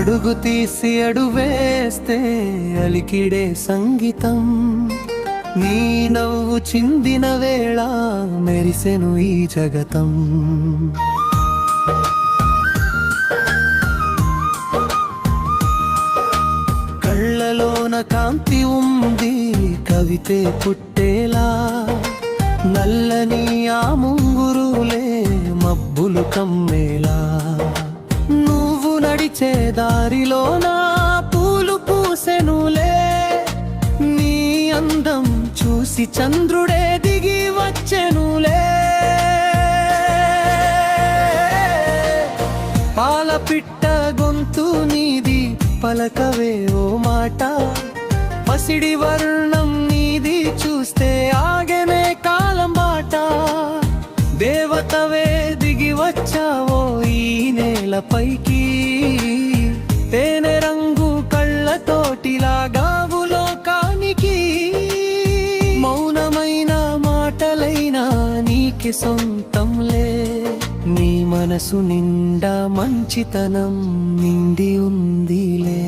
అడుగు తీసి అడువేస్తే అలికిడే సంగీతం, నీ నవ్వు చిందిన వేళ మెరిసెను ఈ జగతం. కళ్ళలోన కాంతి ఉంది కవితే పుట్టేలా, నల్లని ఆ ముంగురులే మబ్బులు కమ్మేలా. నువ్వు నడిచే దారిలోన పూలు పూసెనులే, నీ అందం చూసి చంద్రుడే దిగి వచ్చెనులే. పాల పిట్ట గొంతు నీది పలకవే ఓ మాట, పసిడి వర్ణం నీది చూస్తే ఆగనే కాలం బాట. దేవతవే దిగి వచ్చావో ఈ నేలపైకి, తేనె రంగు కళ్ళతోటిలాగావు లోకానికి. మౌనమైన మాటలైనా నీకి సొంతంలే, నీ మనసు నిండా మంచితనం నిండి ఉందిలే.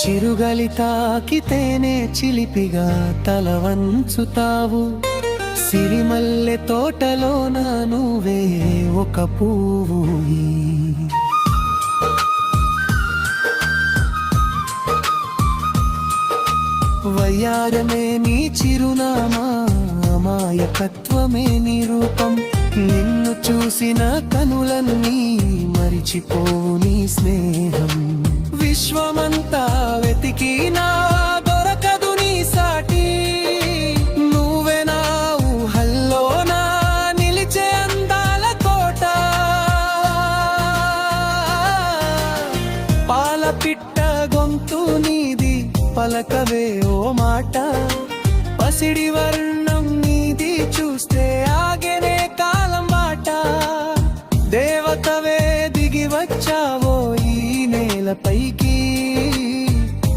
చిరుగలి తాకితేనే చిలిపిగా తల వంచుతావు, సిరిమల్లె తోటలోన నువ్వే ఒక పువ్వు. వయ్యారమే నీ చిరునామా, అమాయకత్వమే నీ రూపం. నిన్ను చూసిన కనులన్నీ మరిచిపోవు నీ స్నేహం. విశ్వమంతా వెతికినా దొరకదు నీ సాటి, నువ్వే నా ఊహల్లోనా నిలిచే అందాల కోట. పాల పిట్ట గొంతు నీది పలకవే ఓ మాట, పసిడి వర్ణం నీది చూస్తే ఆగేనే కాలం బాట. దేవతవే దిగి వచ్చావో ఈ నేలపైకి,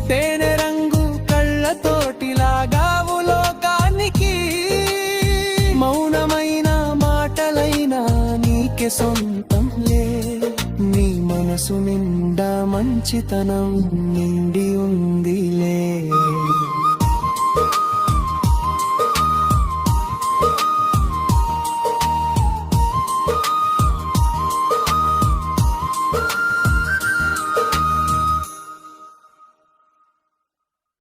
తేనె రంగు కళ్ళతోటిలాగావు లోకానికి. మౌనమైన మాటలైనా నీకే సొంతంలే, నీ మనసు నిండా మంచితనం నిండి ఉంది.